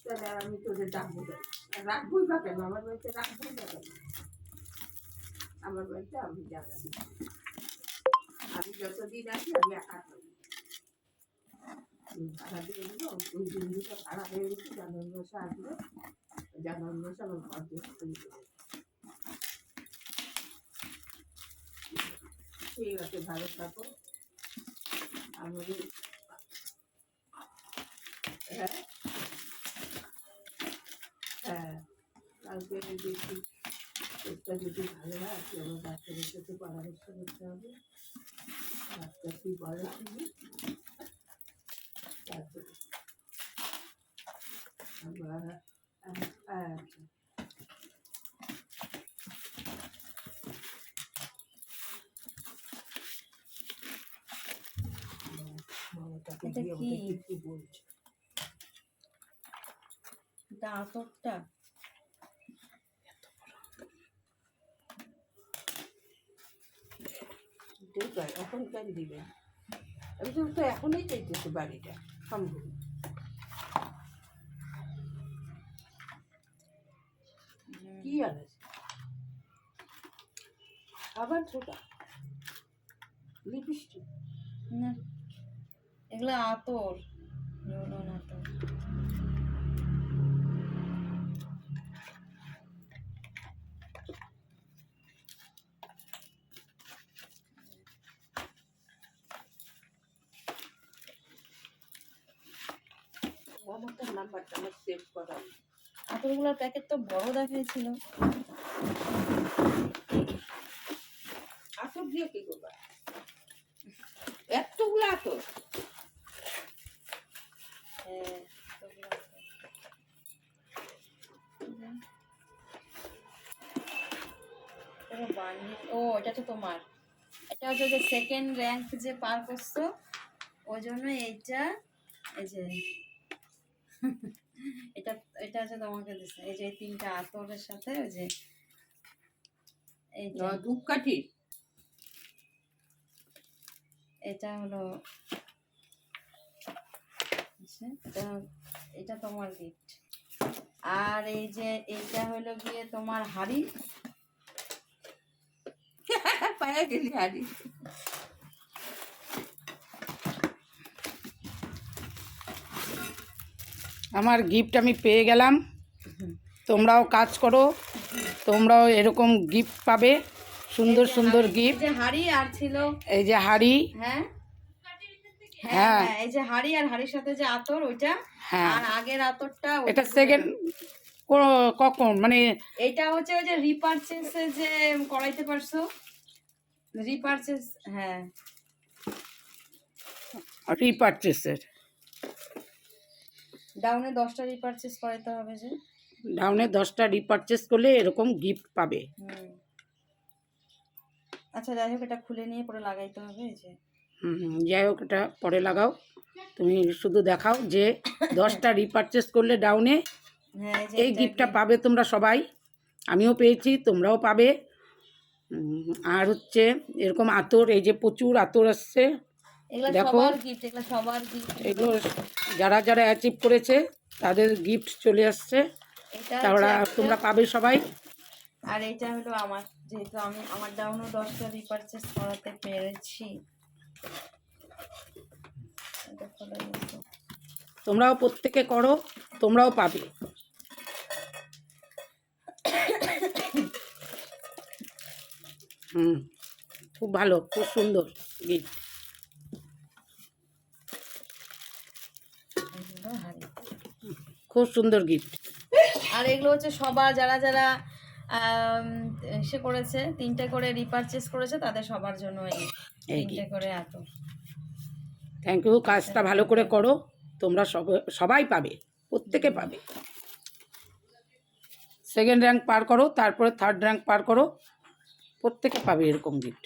তাহলে আমি তোদের ডাকবো, রাখবই বা কেন, আমার বাড়িতে রাখবই বা কেন, আমার বাড়িতে আমি জায়গা দিই, আমি যতদিন আছি আমি একা করি, ভাড়া দিয়ে দিল, ওই দিন দুটো ভাড়া হয়ে গেছে, জানুয়ারি মাসে আসবে, জানুয়ারি মাসে আমার ঘর দিয়ে তৈরি করে। ঠিক আছে, ভালো থাকো। আমাদের হ্যাঁ হ্যাঁ, কালকে দেখি পেটটা যদি ভালো হয়, আমার ডাক্তারের সাথে পরামর্শ করতে হবে, ডাক্তার কি বলে শুনি, তারপরে আবার এটা কি আতরটা? এখন কেন দিবেন, একজন তো এখনই চাইতেছে বাড়িটা সম্ভব। কি আছে আবার ছোটা লিপস্টিক না, এগুলো আতর, রোলন আতর। আমার তো নাম্বারটা আমার সেভ করা, আতরগুলোর প্যাকেট তো বড় দেখাইছিল। আতর দিয়ে কি করবা, এতগুলো আতর? হ্যাঁ, ও এটা তো তোমার, এটা হচ্ছে যে সেকেন্ড র্যাঙ্ক যে পার করছো, ওই জন্য এইটা, এই যে এটা এটা হচ্ছে তোমাকে দিচ্ছে, এই যে তিনটা আতরের সাথে ওই যে এইটা ধূপকাঠি, এটা হলো, এটা এটা তোমার গিফট। আর এই যে এইটা হলো গিয়ে তোমার হাড়ি, পায়ে গেলি হাড়ি। আমার গিফট আমি পেয়ে গেলাম, তোমরাও কাজ করো, তোমরাও এরকম গিফট পাবে, সুন্দর সুন্দর গিফট। যে হাড়ি আর ছিল, এই যে হাড়ি, হ্যাঁ হ্যাঁ এই যে হাড়ি, আর হাড়ির সাথে যে আতর ওইটা, আর আগের আতরটা এটা সেকেন্ড কখন, মানে এটা হচ্ছে ওই যে রিপারচেসে যে করাইতে পারছো, রিপারচেস, হ্যাঁ রিপারচেসের, ডাউনে 10টা রিপারচেস করাইতে হবে, যে ডাউনে 10টা রিপারচেস করলে এরকম গিফট পাবে। আচ্ছা যাই হোক, এটা খুলে নিয়ে পরে লাগাইতে হবে, এই যে যাই হোক, এটা পরে লাগাও, তুমি শুধু দেখাও যে 10টা রিপারচেস করলে ডাউনে এই গিফটটা পাবে তোমরা সবাই, আমিও পেয়েছি, তোমরাও পাবে। আর হচ্ছে এরকম আতর, এই যে প্রচুর আতর আসছে, দেখো এগুলো যারা যারা অ্যাচিভ করেছে তাদের গিফট চলে আসছে, তারা তোমরা পাবে সবাই। আর এইটা হলো আমার, যেহেতু আমি আমার ডাউনও 10টা রিপারচেস করাতে পেরেছি, তোমরাও প্রত্যেকে করো, তোমরাও পাবে। খুব ভালো, খুব সুন্দর গিফট। খুব সুন্দর গিফট। আর এগুলো হচ্ছে সবার যারা যারা সে করেছে, 3টে করে রিপারচেস করেছে, তাদের সবার জন্য এই 3টে করে এত। থ্যাংক ইউ, কাজটা ভালো করে করো, তোমরা সবাই পাবে, প্রত্যেকে পাবে। সেকেন্ড র্যাঙ্ক পার করো, তারপরে থার্ড র্যাঙ্ক পার করো, প্রত্যেকে পাবে এরকম গিফট।